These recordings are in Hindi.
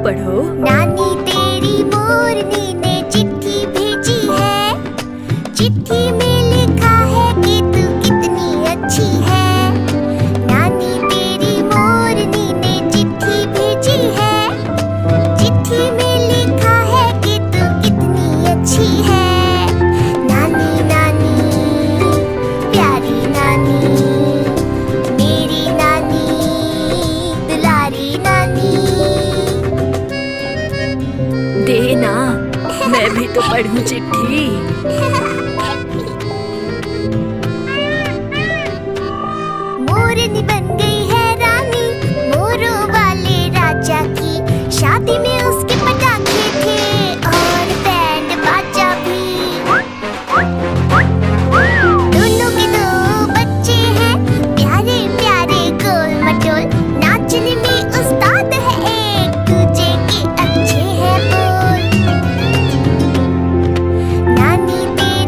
पढ़ो। नानी तेरी मोरनी ने चिट्ठी भेजी है, चिट्ठी में लिखा है कि तू कितनी अच्छी है। नानी तेरी मोरनी ने चिट्ठी भेजी है, चिट्ठी में लिखा है कि तू कितनी अच्छी है। नानी नानी प्यारी नानी, मेरी नानी दुलारी नानी। देना, मैं भी तो पढ़ूं चिट्ठी। मोरनी बन गई है रानी, मोरों वाले राजा की। शादी में उसके पटाखे थे और बैंड बाजा भी। दोनों के दो बच्चे हैं, प्यारे प्यारे गोल मटोल। नाचने में उस्ताद है, एक दूजे के अच्छे हैं बोल। नानी तेरी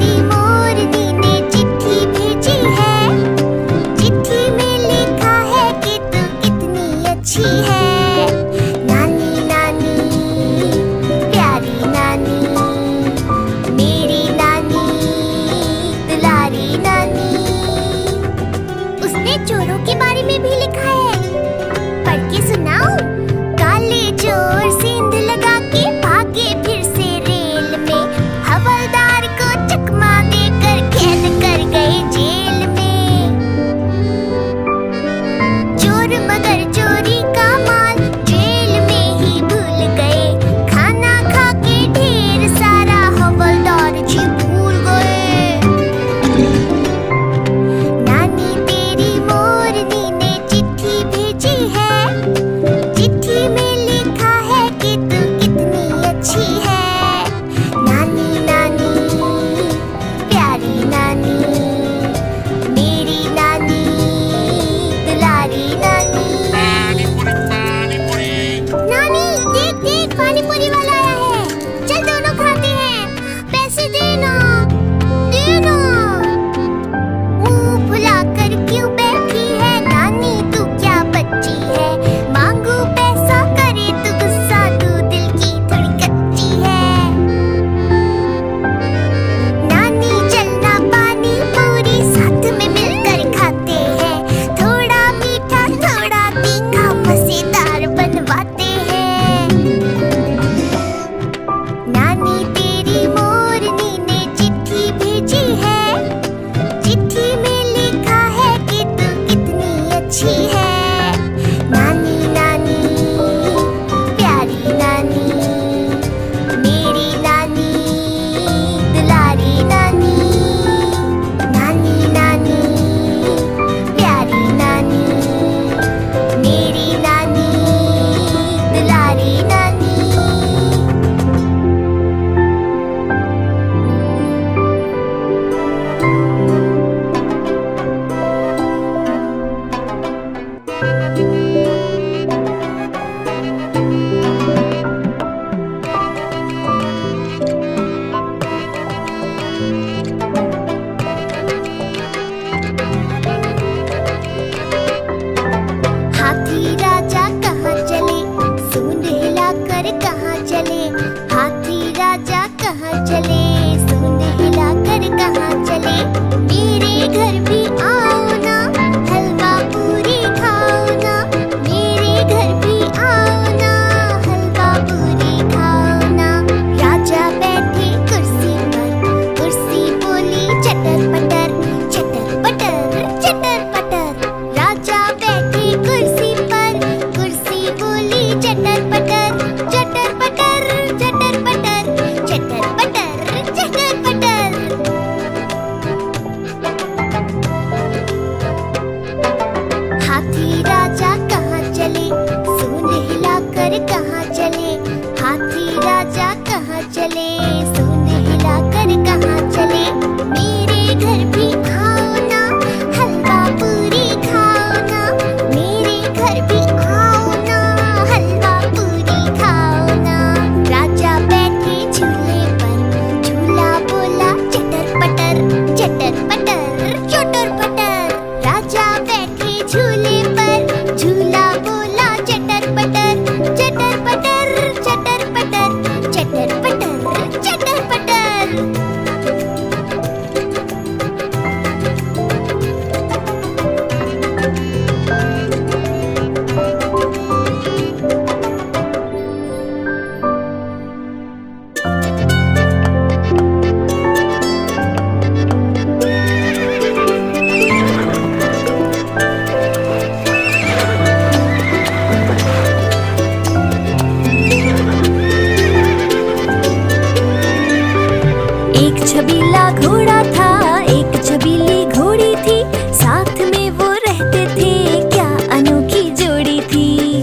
छबीला घोड़ा था, एक छबीली घोड़ी थी, साथ में वो रहते थे, क्या अनोखी जोड़ी थी।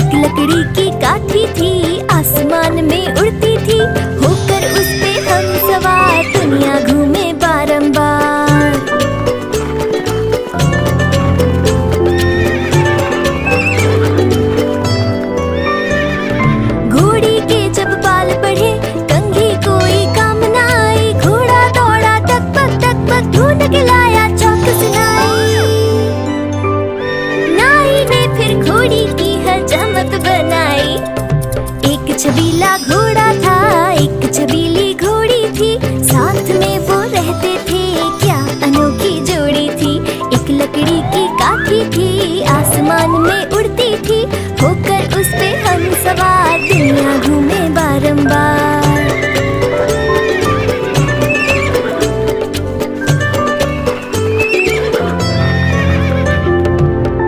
एक लकड़ी की काठी थी, आसमान में उड़ती थी, होकर उस पे हम सवार दुनिया घूमे बारंबार। घोड़ी के जब बाल बढ़े, कंघी कोई काम न आई, घोड़ा दौड़ा तक पक ढूंढ के लाया चौकस नाई। नाई ने फिर घोड़ी की हजामत बनाई। एक छबीला घोड़ा था, एक छबीली घोड़ी थी, साथ में वो रहते थे, क्या अनोखी जोड़ी थी। एक लकड़ी की काठी थी, आसमान में उड़ती थी, होकर उस पे हम सवार दुनिया घूमे बारंबार।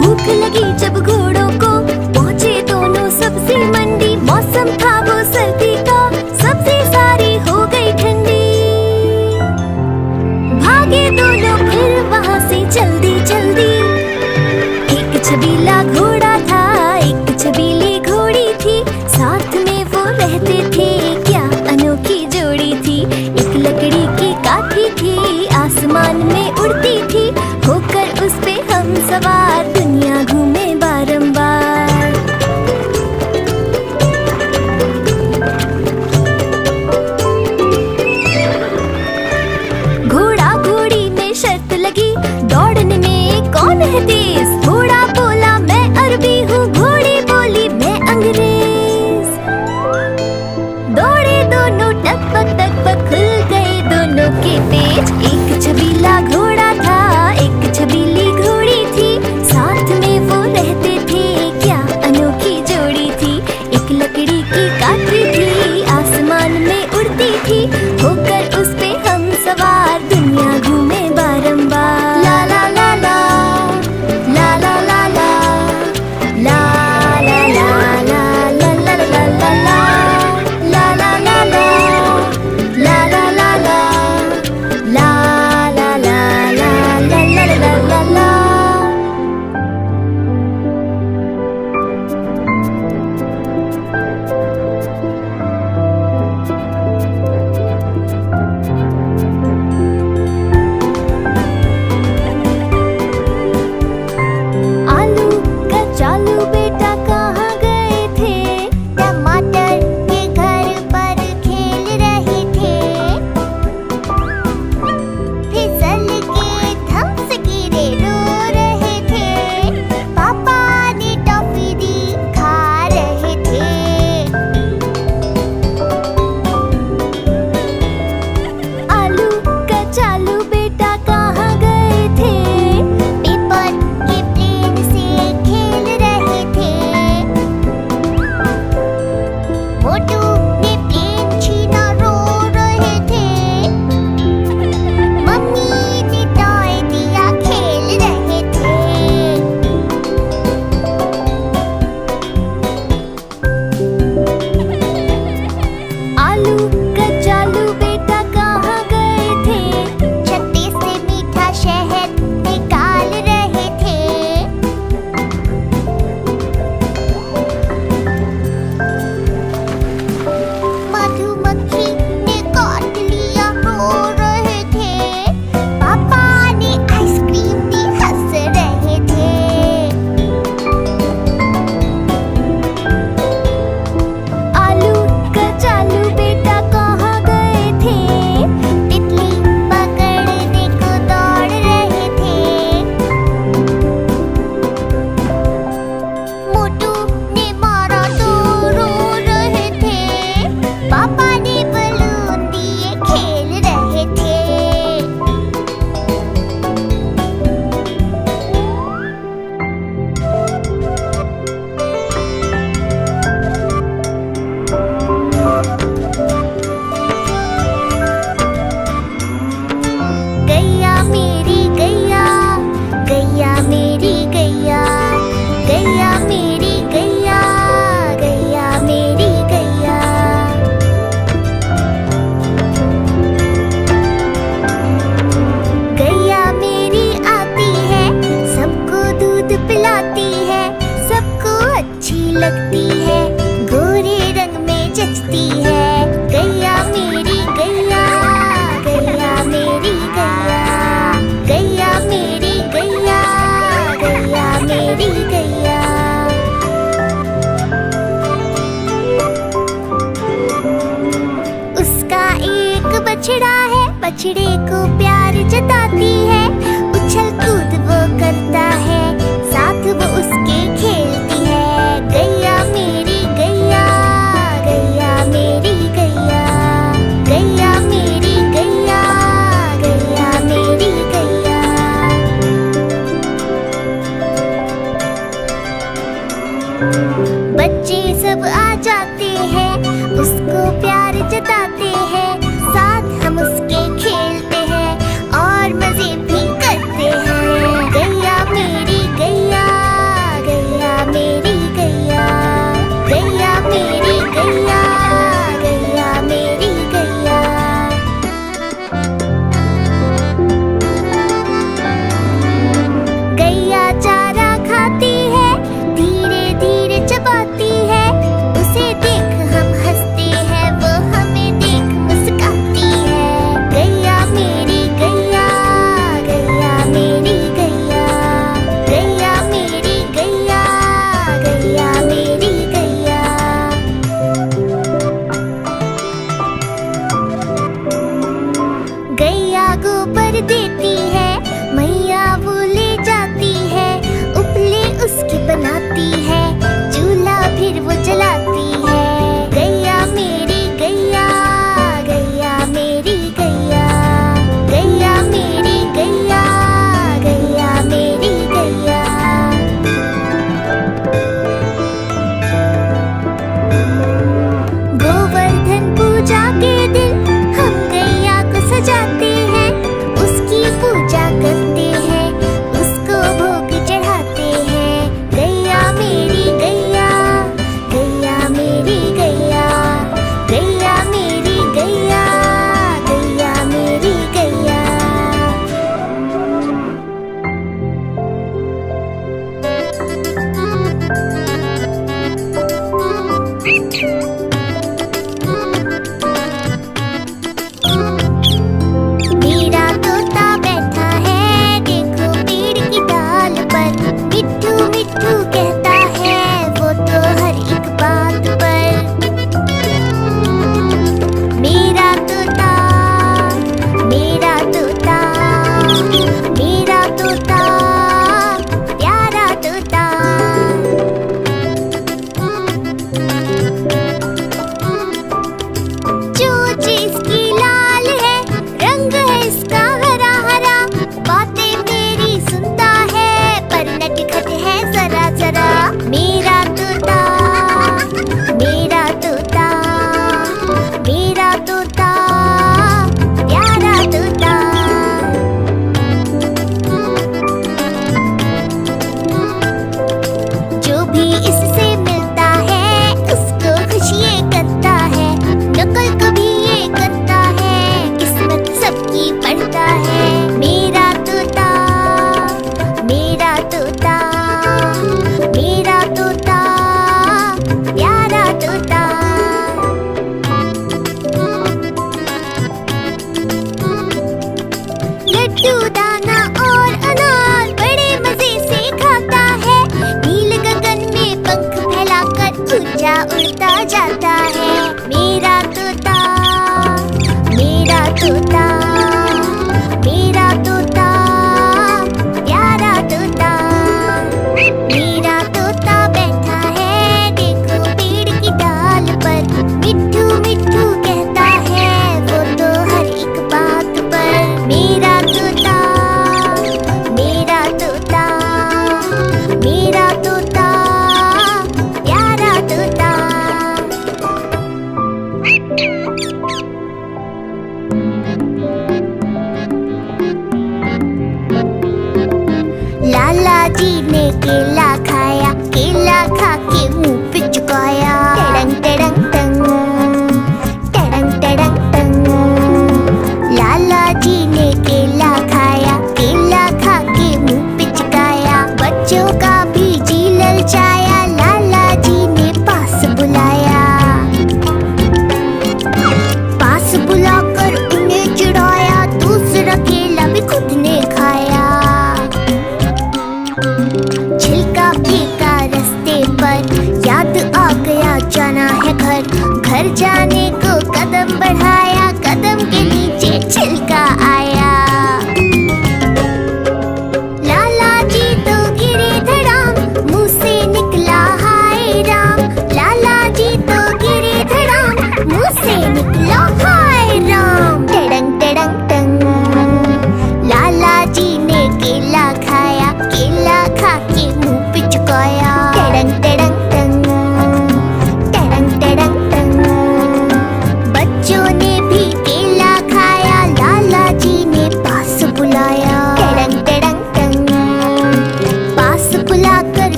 भूख लगी जब घोड़ों को, पहुंचे दोनों सब्जी मंडी, मौसम था वो सर्दी का, सब्जी सारी हो गई ठंडी। भागे दोनों फिर वहां से जल्दी जल्दी। एक छबीला घोड़ा था, एक छबीली घोड़ी थी, साथ में वो रहते थे, क्या अनोखी जोड़ी थी। एक लकड़ी की काठी थी, आसमान में उड़ती थी, होकर उस पे हम सवार दुनिया घूमे बारंबार। घोड़ा घोड़ी में शर्त लगी, दौड़ने में कौन है तेज। घोड़ा बोला मैं अरबी हूँ, घोड़ी बोली मैं अंग्रेज। दौड़े दोनों टक-पक खुल गए दोनों के पेच। एक छबीला घोड़ा था, एक छबीली घोड़ी थी, साथ में वो रहते थे, क्या अनोखी जोड़ी थी। एक लकड़ी की काठी थी, आसमान में उड़ती थी, होकर उस पे हम सवार दुनिया घूमे बारंबार। ला ला ला ला ला ला बछड़े को प्यार जताती है, उछल कूद वो करता है, साथ वो उसके खेलती है। गैया मेरी गैया, गैया मेरी गैया, गैया मेरी गैया, गैया मेरी गैया। बच्चे सब आ जाते हैं, उसको प्यार जताते हैं, साथ हम उसके खेलते हैं और मजे भी करते हैं। गैया मेरी गैया, गैया मेरी गैया, गैया मेरी गैया, गैया मेरी गैया। गैया चारा खाती है, धीरे धीरे चबाती है, उसे देख हम हंसते हैं, वो हमें देख मुस्कुराती है। गैया मेरी गैया, गैया मेरी गैया, गैया मेरी गैया, गैया मेरी गैया। गैया गोबर देती है, मैया वो ले जाती है, उपले उसकी बनाती है, चूल्हा फिर वो जलाती है। गैया मेरी गैया, गैया मेरी गैया, गैया मेरी गैया, गैया मेरी गैया। गोवर्धन पूजा के दिन हम गैया को सजाते हैं, उसकी पूजा करते हैं, उसको भोग चढ़ाते हैं। गैया मेरी गैया, गैया मेरी गैया, गैया मेरी गैया, गैया मेरी गैया। मेरा तोता बैठा है, देखो पेड़ की डाल पर, मिट्ठू मिट्ठू कहता है, वो तो हर एक बात पर। मेरा तोता, मेरा तोता, मेरा तोता, प्यारा तोता। चोंच इसकी लाल है, रंग है इसका हरा हरा, बातें मेरी सुनता है, पर नटखट है जरा जरा। मेरा तोता, मेरा तोता, मेरा तोता, प्यारा तोता। जो भी इससे मिलता है, उसको खुशियाँ करता है, नकल कभी ये करता है, किस्मत सबकी पढ़ता है। मेरा तोता, मेरा तोता, मेरा तोता, प्यारा तोता। लड्डू दाना और अनार बड़े मजे से खाता है, नील गगन में पंख फैलाकर ऊंचा उड़ता जाता है। मेरा तोता, मेरा तोता, मेरा तोता, प्यारा तोता। मेरा तोता बैठा है, देखो पेड़ की डाल पर, मिट्ठू मिट्ठू कहता है, वो तो हर एक बात पर। मेरा तोता, मेरा तोता, मेरा तोता, प्यारा तोता। लाला जी ने केला खाया, केला खा के मुंह पे चुकाया। टड़ंग टड़ंग टंग, टड़ंग टड़ंग टंग। लाला जी ने केला खाया, केला खा के मुंह पे चुकाया। बच्चों का भी जी ललचाया, लाला जी ने पास बुलाया। पास बुलाकर उन्हें चिढ़ाया, दूसरा केला भी खुद ने खाया। छिलका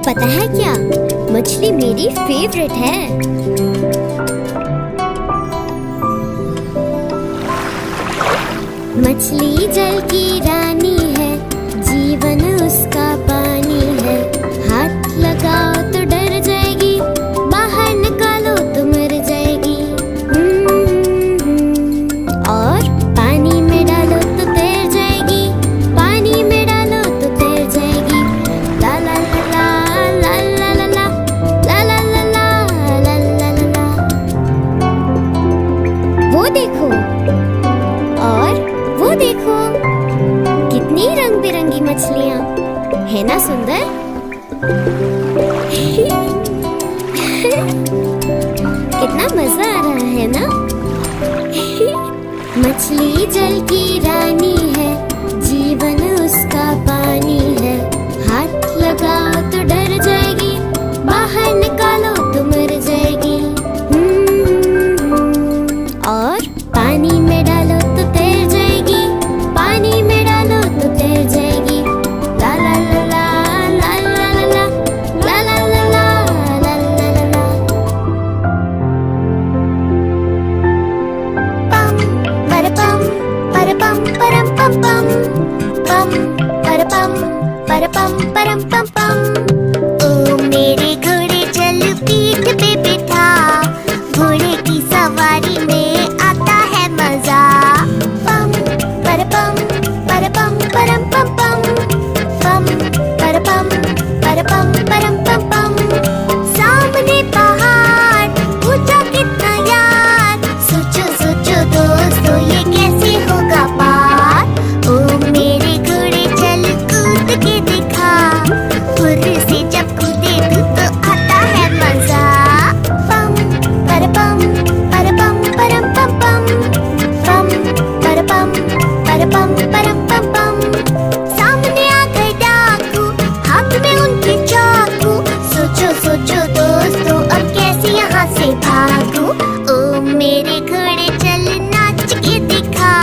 पता है क्या, मछली मेरी फेवरेट है। मछली जल की रानी है, जीवन उसका पानी है। हाथ लगाओ तो डर जाएगी, बाहर निकालो तो मर जाएगी। और पानी में डालो तो तैर जाएगी, पानी में डालो तो तैर जाएगी। ला ला ला ला ला ला ला ला ला ला ला ला ला ला ला। वो देखो, और वो देखो, कितनी रंग बिरंगी मछलियाँ, है ना सुंदर? कितना मजा आ रहा है ना? मछली जल की रानी है, जीवन उसका पानी है। हाथ लगाओ तो डर जाएगी, बाहर निकालो तो मर जाएगी। और पानी में डालो तो तैर जाएगी, पानी में डालो तो तैर जाएगी। ला ला ला ला ला ला ला ला ला ला ला ला ला ला ला। पम परपम परपम परम पम पम पम परपम परपम परम पम पम। ओ मेरे घोड़े चल पीठ पे बिठा, घोड़े की सवारी में आता है मजा। पम परपम परपम परम पम पम पम परपम परपम परम पम पम। सामने पहाड़, ऊंचा कितना यार, सोचो सोचो दोस्तों ये कैसे होगा पार। ओ मेरे घोड़े चल कूद के दिखा, खुर से जब कूदे तो आता है मजा। पम परपम परपम परम पम पम पम परपम परपम परम पम पम। सामने आ गए डाकू, हाथ में उनके चाकू, सोचो सोचो दोस्तों अब कैसे यहाँ से भागू। ओ मेरे घोड़े चल नाच के दिखा,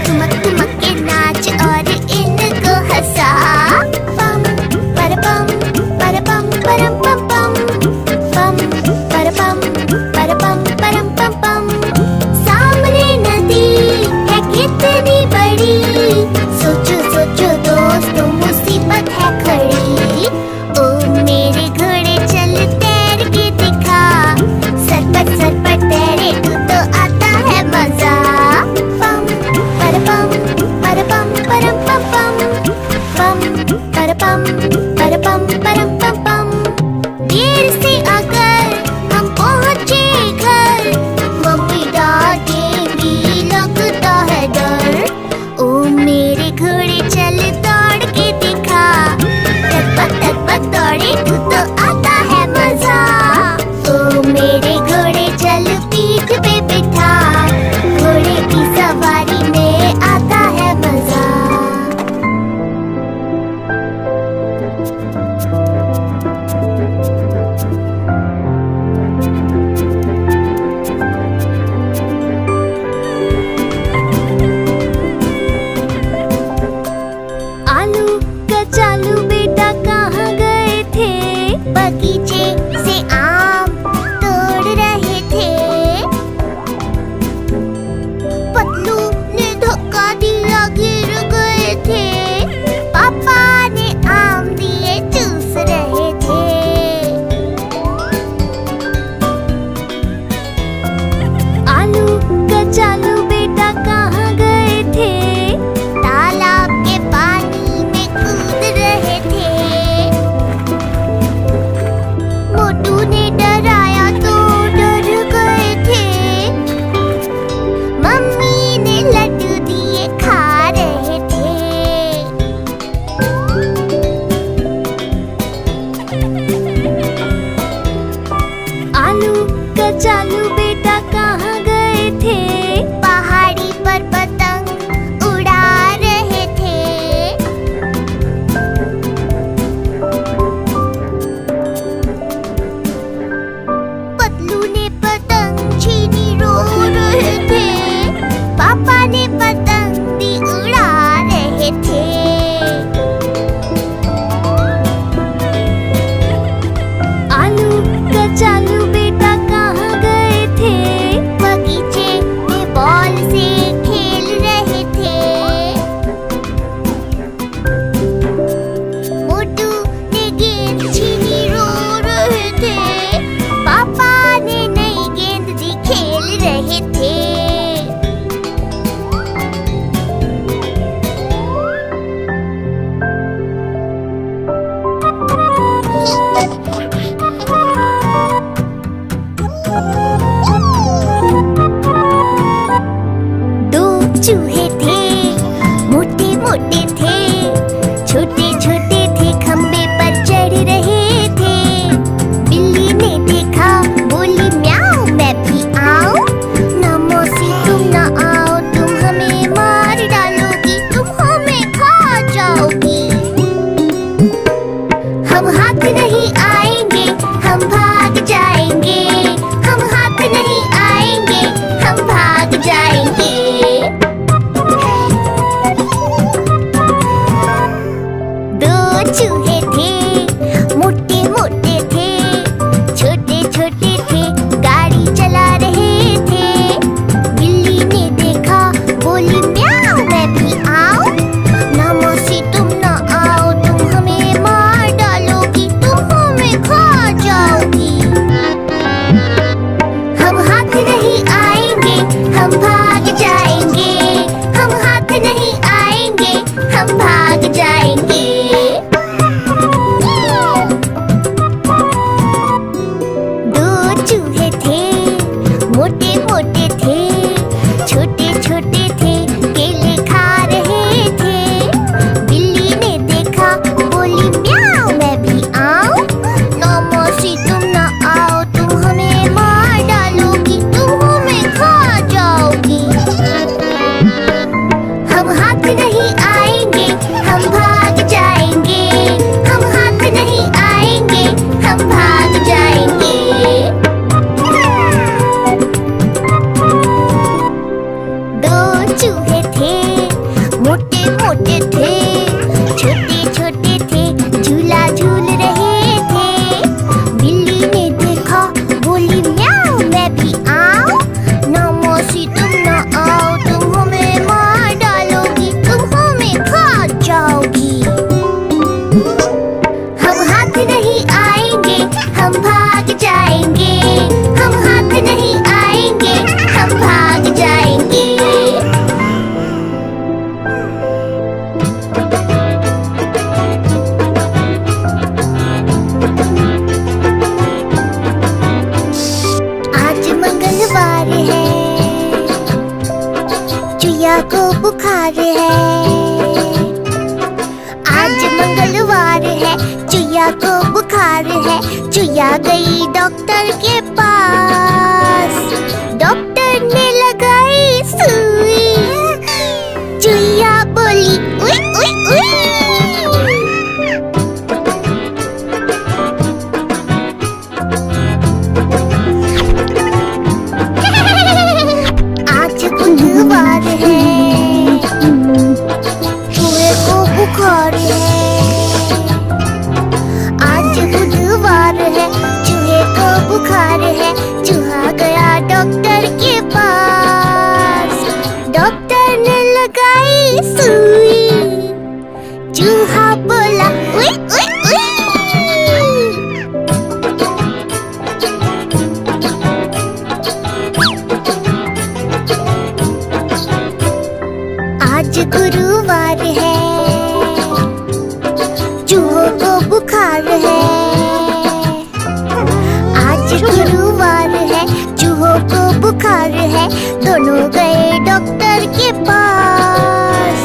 ठुमक ठुमक के नाच और इनको हंसा। पम परपम परपम परम पम पम पम परपम परपम परम पम पम। सामने नदी है कितनी बड़ी, सोचो सोचो दोस्तों मुसीबत है खड़ी। ओ मेरे घोड़े चल तैर के दिखा, सरपट सरपट तैरे तो आता है मजा। पम परपम परपम परम पम पम पम परपम परपम परम पम पम। देर से अगर हम पहुँचे घर, मम्मी डांटेंगी लगता है डर। ओ मेरे घोड़े चल दौड़ के दिखा, तक दौड़े तो आता है मजा। ओ मेरे घोड़े चल पीठ पे बिठा, घोड़े की सवारी में आता है मजा। चूहे थे, मोटे मोटे थे, छोटे छोटे थे, खंबे पर चढ़ रहे थे। बिल्ली ने देखा, बोली म्याऊं, मैं भी आऊं? ना मौसी तुम ना आओ, तुम हमें मार डालोगी, तुम हमें खा जाओगी। हम हाथ नहीं आएंगे, हम भाग जाएंगे, हम हाथ नहीं आएंगे, हम भाग जाएंगे। दो चूहे थे, मोटे मोटे थे, छोटे छोटे थे, गाड़ी चला रहे थे। बिल्ली ने देखा, बोली म्याऊं, मैं भी आऊं? ना मौसी तुम ना आओ, तुम हमें मार डालोगी, तुम हमें खा जाओगी। हम हाथ नहीं आएंगे, हम भाग जाएंगे, हम हाथ नहीं आएंगे, हम भाग जाएंगे। दो चूहे थे, मोटे मोटे थे, छोटे छोटे थे, केले खा रहे थे। बिल्ली ने देखा, बोली म्याऊं, मैं भी आऊं? ना मौसी तुम ना आओ, तुम हमें मार डालोगी, तुम हमें खा जाओगी। हम हाथ नहीं आएंगे, हम भाग जाएंगे, हम हाथ नहीं आएंगे, हम भाग जाएंगे। दो चूहे थे, मोटे मोटे थे, छोटे छोटे थे, झूला झूल रहे थे। बिल्ली ने देखा, बोली म्याऊं, मैं भी आऊं? ना मौसी तुम ना आओ, तुम हमें मार डालोगी, तुम हमें खा जाओगी। हम हाथ नहीं आएंगे, हम भाग जाएंगे, हम हाथ नहीं आएंगे, हम भाग जाएंगे। आज मंगलवार है, चुया को बुखार है। आज मंगलवार है, चुया को बुखार है। चुया गई डॉक्टर के पास, डॉक्टर ने लगाई सुई। चुया बोली उई उई उई। आज बुधवार है, चूहे को बुखार है। आज बुधवार है, चूहे को बुखार है। चूहा गया डॉक्टर के पास, डॉक्टर ने लगाई सुई। चूहा बोला उई उई उई। आज गुरुवार है, चूहों को बुखार है। आज गुरुवार है, चूहों को बुखार है। दोनों गए डॉक्टर के पास,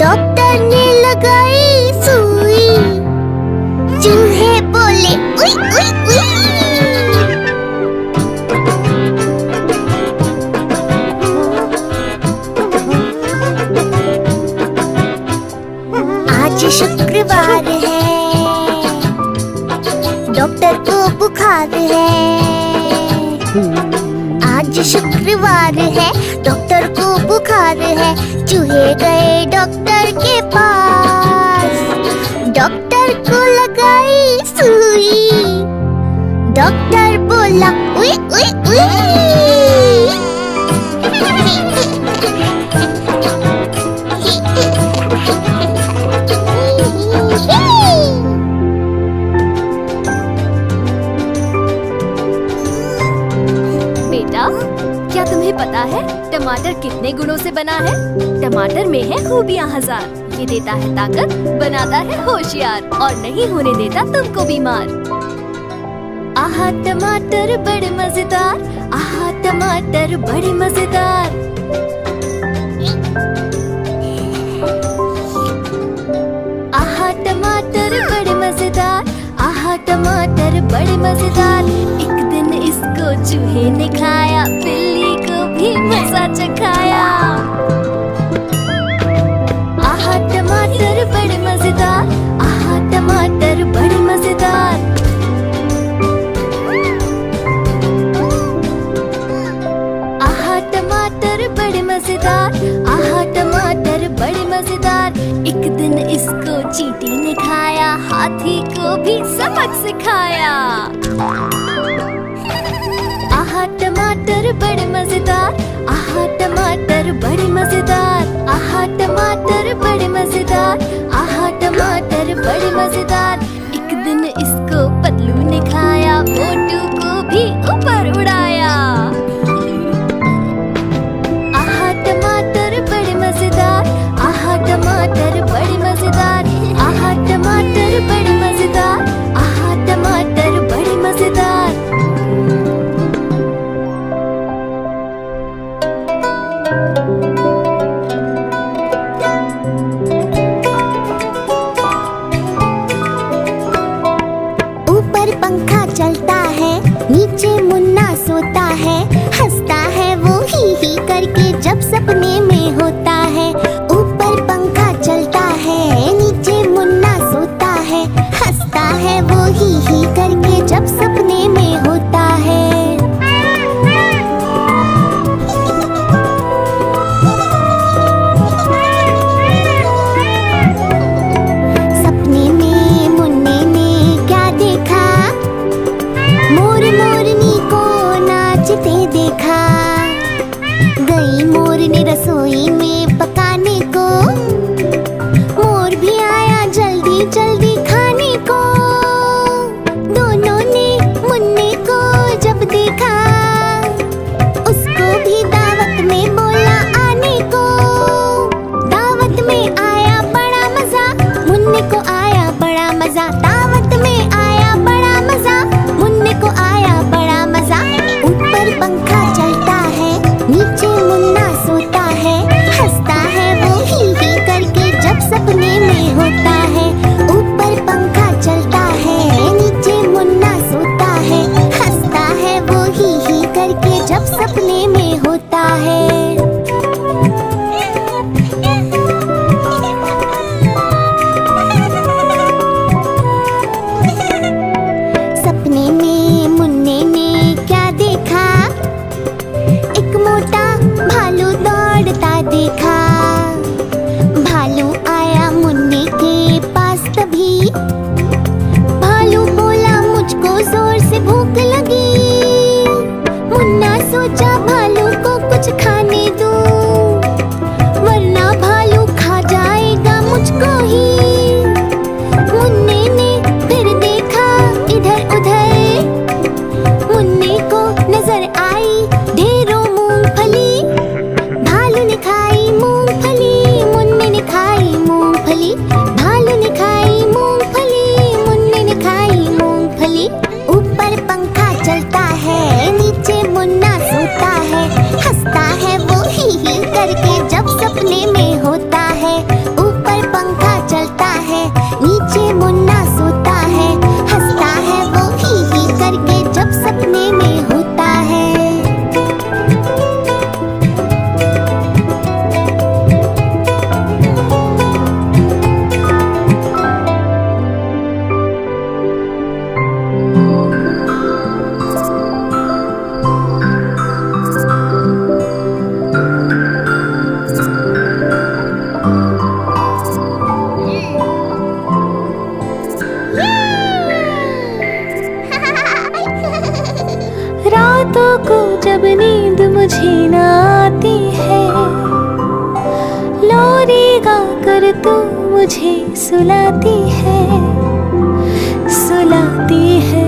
डॉक्टर ने लगाई सुई। चूहे बोले उई उई उई। आज शुक्रवार है, डॉक्टर को बुखार है। आज शुक्रवार है, डॉक्टर को बुखार है। चूहे गए डॉक्टर के पास, डॉक्टर को लगाई सुई। डॉक्टर बोला उई उई उई। बेटा, क्या तुम्हें पता है टमाटर कितने गुणों से बना है? टमाटर में है खूबियाँ हजार। ये देता है ताकत, बनाता है होशियार और नहीं होने देता तुमको बीमार। आहा टमाटर बड़े मजेदार, आहा टमाटर बड़े मजेदार। बड़े मजेदार। एक दिन इसको चूहे ने खाया, बिल्ली को भी मजा चखाया। आहा टमाटर बड़े मजेदार, आहा टमाटर बड़े मजेदार। आहा टमाटर बड़े मजेदार, आहा टमाटर बड़े मजेदार। एक दिन इसको चींटी ने खाया, हाथी को भी सबक सिखाया। आहा टमाटर बड़े मजेदार, आहा टमाटर बड़े मजेदार। आहा टमाटर बड़े मजेदार, आहा टमाटर बड़े मजेदार। एक दिन इसको पतलू ने खाया, मोटू को भी ऊपर उड़ाया। आहा टमाटर बड़े मजेदार, आहा टमाटर बड़े मजेदार। आहा टमाटर बड़े मजेदार, आहा टमाटर बड़े मजेदार। ऊपर पंखा चलता है, नीचे मुन्ना सोता है। हंसता है वो ही करके जब सपने में होता है। ऊपर पंखा चलता है, नीचे मुन्ना सोता है। हंसता है वो ही करके जब सपने में होता है। सपने में मुन्ने ने क्या देखा, मोर मोरनी को नाचते देखा। गई मोरनी रसोई में पकाने को, मोर भी आया जल्दी जल्दी खाने को। दोनों ने मुन्ने को जब देखा, उसको भी दावत में बोला आने को। दावत में आया बड़ा मजा, मुन्ने को आया बड़ा मजा। दावत में आया बड़ा मजा, मुन्ने को आया बड़ा मजा। ऊपर पंखा चलता है, नीचे मुन्ना सोता है। हंसता है वो ही करके जब सपने में होता है। ऊपर पंखा चलता है, नीचे मुन्ना सोता है। हंसता है वो ही करके जब सपने में होता है। सपने में मुन्ने ने क्या देखा, एक मोटा भालू दौड़ता देखा। भालू आया मुन्ने के पास तभी, भालू बोला मुझको जोर से भूख लगी। मुन्ना सोचा भालू को कुछ खाने दूं, वरना भालू खा जाएगा मुझको ही। मुन्ने ने फिर देखा इधर उधर, मुन्ने को नजर आई ढेरों मूंगफली। भालू ने खाई मूंगफली, मुन्ने ने खाई मूंगफली। भालू ने खाई मूंगफली, मुन्ने ने खाई मूंगफली। ऊपर पंखा चलता है, नीचे मुन्ना सोता है। हंसता है वो ही करके जब सपने में होता है। ऊपर पंखा चलता है, नीचे मुन्ना सोता है। हंसता है वो ही करके जब सपने में होता है। रातों को जब नींद मुझे न आती है, लोरी गा कर तू मुझे सुलाती है, सुलाती है।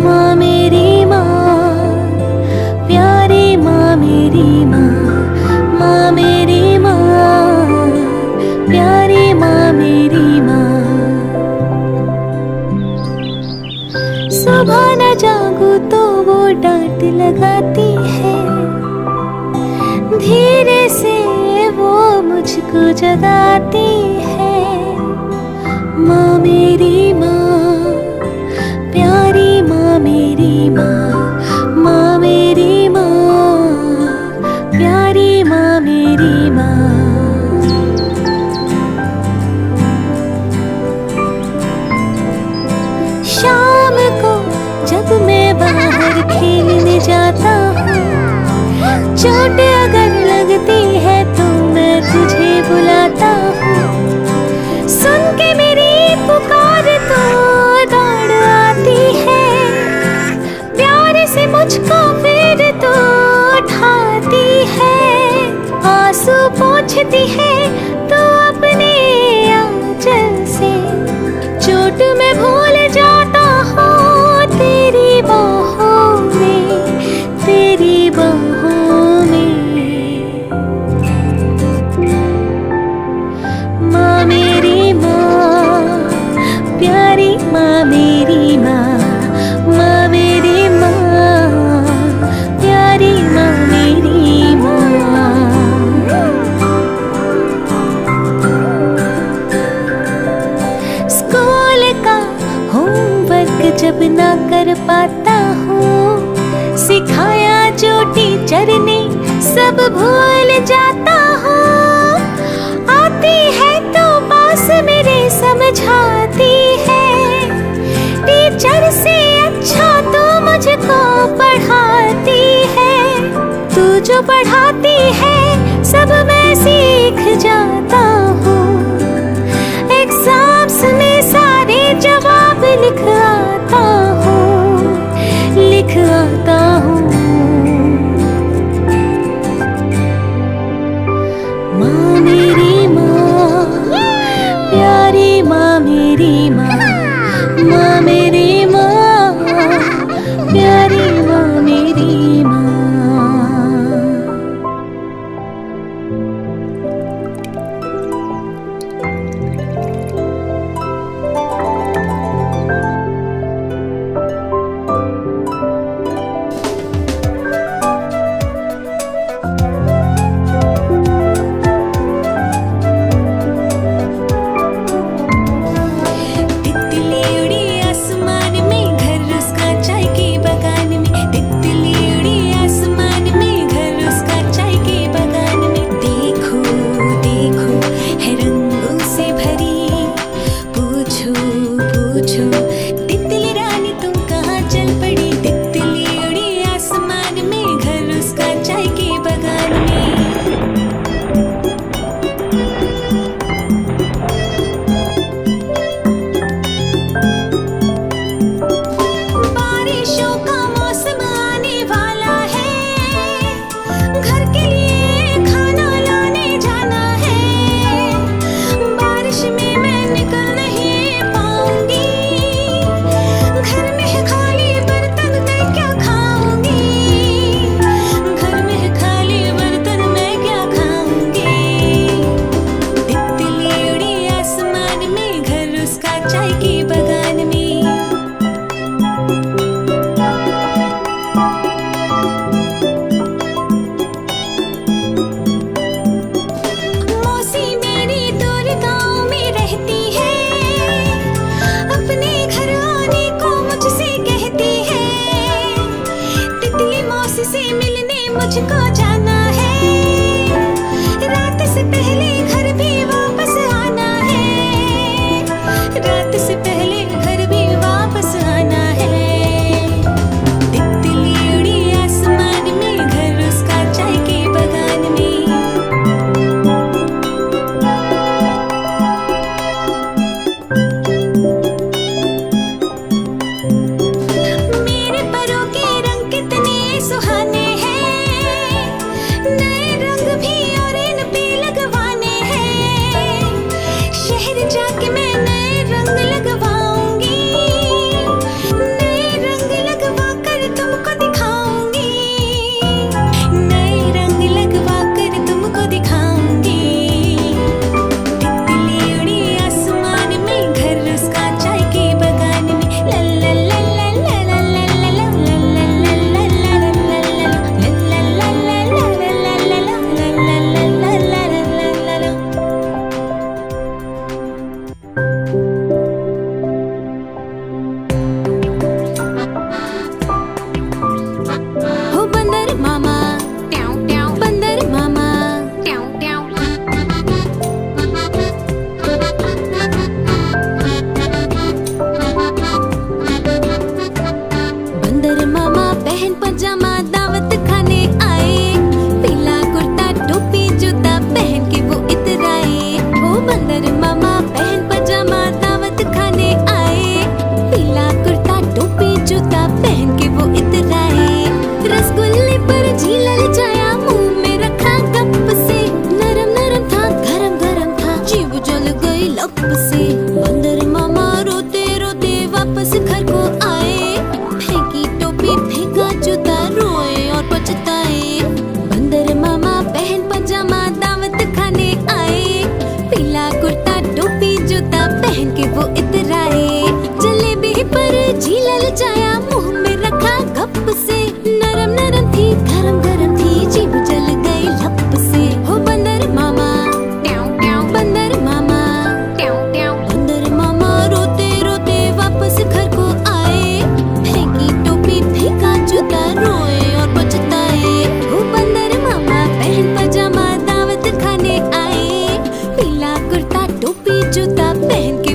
माँ मेरी माँ, प्यारी माँ मेरी माँ। माँ मेरी माँ, प्यारी माँ मेरी माँ। सुबह न जागूं तो वो डांट लगाती है, धीरे से वो मुझको जगाती है। लेती है तो अपने आंचल से, चोट में भूल जाता हूँ तेरी बाहों में, तेरी बाहों में। माँ मेरी माँ, प्यारी माँ मेरी माँ, माँ मेरी माँ, प्यारी माँ मेरी माँ। स्कूल का होमवर्क जब ना कर पाता हूँ, सिखाया जो टीचर ने सब भूल जाता हूँ। आती है तो पास मेरे समझाती है, टीचर से अच्छा तो मुझको पढ़ाती है। तू जो पढ़ाती है सब मैं सीख जाता हूँ, एग्जाम्स में सारे जवाब लिख आता हूँ, लिख आता हूँ। माँ मेरी माँ, प्यारी माँ मेरी माँ, माँ मेरी माँ, प्यारी माँ मेरी माँ। मुझको जाना है, रात से पहले घर भी वापस आना है, रात से पहले घर भी वापस आना है। तितली उड़ी आसमान में, घर उसका चाय के बगान में। मेरे परों के रंग कितने सुहाने हैं, गई लप से। बंदर मामा रोते रोते वापस घर को आए। फेंकी टोपी फेंका जूता, रोए और पछताए। बंदर मामा पहन पजामा दावत खाने आए। पीला कुर्ता टोपी जूता पहन के वो इतराए। जलेबी पर झीला लचाया, मुंह में रखा गप से। नरम नरम थी गरम गरम थी, जीभ जल गई लप से। हो बंदर मामा ट्याऊ ट्याऊ, बंदर मामा ट्याऊ ट्याऊ। बंदर मामा रोते रोते वापस घर को आए। फेंकी टोपी फेंका जूता, रोए और पछताए। हो बंदर मामा पहन पजामा दावत खाने आए। पीला कुर्ता टोपी जूता पहन के